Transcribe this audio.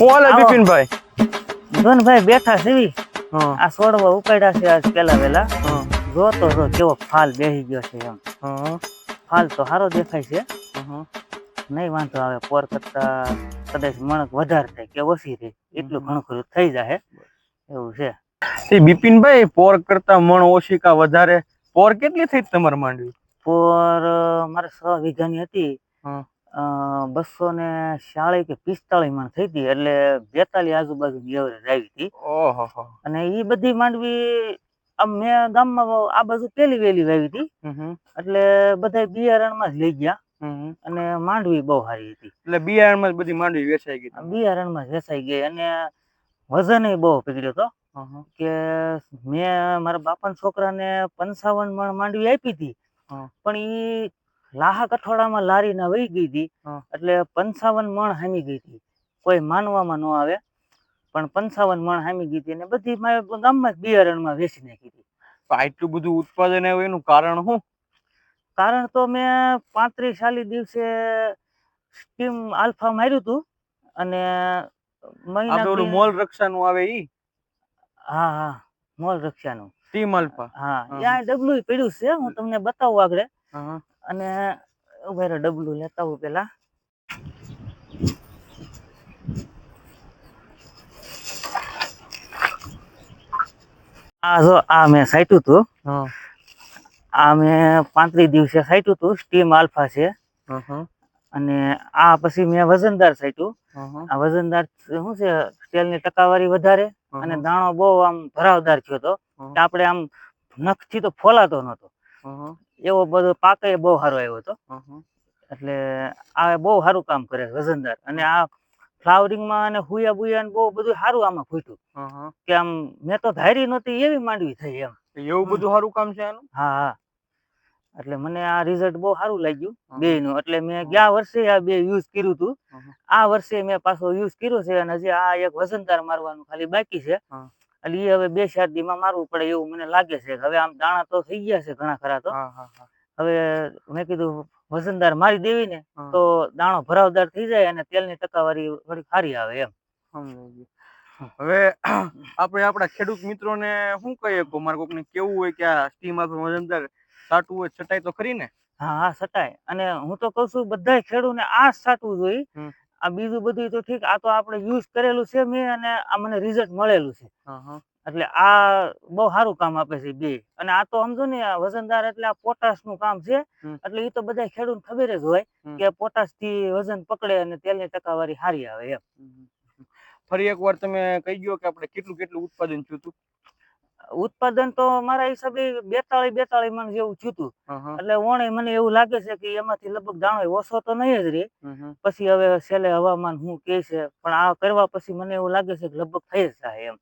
ઓલે આવો બિપિનભાઈ. ધનભાઈ બેઠા સીવી હા આ છોડવા ઉપાડ્યા છે આજ પેલા વેલા હા જોતો જો કેવો ફાલ બેહી ગયો છે એમ હા ફાલ તો સારો દેખાય છે હા નહીં વાંધો આવે પોર કરતા કદાચ મણક વધારે થાય કે ઓછી રહે એટલું ઘણું ખરું થઈ જાય એવું છે. એ બિપિનભાઈ પોર કરતા મણ ઓછી કા વધારે પોર કેટલી થઈ તમારે માંડવી? પોર મારે 6 વીઘાની હતી. હા 240 કે 45 મણ થઈ હતી એટલે 42 આજુબાજુની એવરેજ આવી હતી. ઓહો. અને એ બધી માંડવી આમ મેં ગામમાં આ બાજુ પેલી વેલી વાવી હતી એટલે બધા બિયારણમાં જ લઈ ગયા અને માંડવી બહુ સારી હતી. એટલે બિયારણમાં જ બધી માંડવી વેચાઈ ગઈ તમારી? બિયારણમાં જ વેચાઈ ગઈ અને વજન બહુ પકડ્યો હતો કે મેં મારા બાપાના છોકરાને 55 મણ માંડવી આપી હતી પણ ઈ લાહા કઠોળામાં લારી ના વહી ગઈ હતી એટલે 55 મણ હામી ગઈ હતી. કોઈ માનવામાં ન આવે પણ 55 મણ હામી ગઈ હતી અને બધી ગામમાં જ બિયારણમાં વેચી નાખી હતી. આટલું બધું ઉત્પાદન આવ્યું એનું કારણ શું? કારણ તો મેં 35-40 દિવસે સ્ટીમ આલ્ફા માર્યું હતું અને મહિના આપડે ઓલું મોલ રક્ષાનું આવે ઈ? હા મોલ રક્ષાનું ટીમ અલ્ફા. હા ત્યાં ડબલું પડ્યું છે હું તમને બતાવું આગળ અને ઉભા રહો ડબલું લેતા આવું પેલા. આ જો આ મેં સાઈટ્યું હતું આ મેં 35 દિવસે સાઈટ્યું હતું સ્ટીમ આલ્ફા છે અને આ પછી મેં વજનદાર સાઈટ્યું. આ વજનદાર શું છે તેલની ટકાવારી વધારે અને દાણો બહુ આમ ભરાવદાર થયો હતો કે આપણે આમ નખથી તો ફોલાતો નતો એવો બધો પાક બહુ સારો આવ્યો હતો. એટલે આ બહુ સારું કામ કરે વજનદાર અને આ ફ્લાવરિંગમાં અને હુયા બુયા બહુ બધું સારું આમાં ફૂટ્યું કે આમ મેં તો ધારી નહોતી એવી માંડવી થઈ એમ. એવું બધું સારું કામ છે આનું? હા એટલે મને આ રિઝલ્ટ બહુ સારું લાગ્યું બેયનું એટલે મેં ગયા વર્ષે આ બે યુઝ કર્યું હતું. આ વર્ષે મેં પાછો યુઝ કર્યો છે અને હજી આ એક વજનદાર મારવાનું ખાલી બાકી છે એટલે એ હવે 2-4 દીમાં મારવું પડે એવું મને લાગે છે. હવે આમ દાણા તો થઈ ગયા છે ઘણા ખરા તો હવે મેં કીધું વજનદાર મારી દેવી ને તો દાણો ભરાવદાર થઈ જાય અને તેલની ટકાવારી થોડી સારી આવે એમ. હવે આપણે આપણા ખેડૂત મિત્રોને શું કહીએ મારે કોકને કેવું હોય કે આ સ્ટીમ આલ્ફા વજનદાર છાંટવું હોય છટાઈ તો ખરી ને? હા છટાય અને હું તો કઉ છું બધા ખેડૂતને આ છાંટવું જોઈએ. આ બીજું બધું તો ઠીક આ તો આપણે યુઝ કરેલું છે મેં અને આ મને રિઝલ્ટ મળેલું છે એટલે આ બહુ સારું કામ આપે છે બે. અને આ તો સમજો ને વજનદાર એટલે આ પોટાશ નું કામ છે એટલે એ તો બધા ખેડૂત ખબર જ હોય કે પોટાશ થી વજન પકડે અને તેલની ટકાવારી સારી આવે એમ. ફરી એકવાર તમે કહી ગયો કે આપણે કેટલું કેટલું ઉત્પાદન થયું હતું? ઉત્પાદન તો મારા હિસાબે 42 મણ જેવું થયું હતું એટલે ઓણે મને એવું લાગે છે કે એમાંથી લગભગ દાણો ઓછો તો નહીં જ રે. પછી હવે છેલ્લે હવામાન શું કે છે પણ આ કરવા પછી મને એવું લાગે છે કે લગભગ થઈ જ જાય એમ.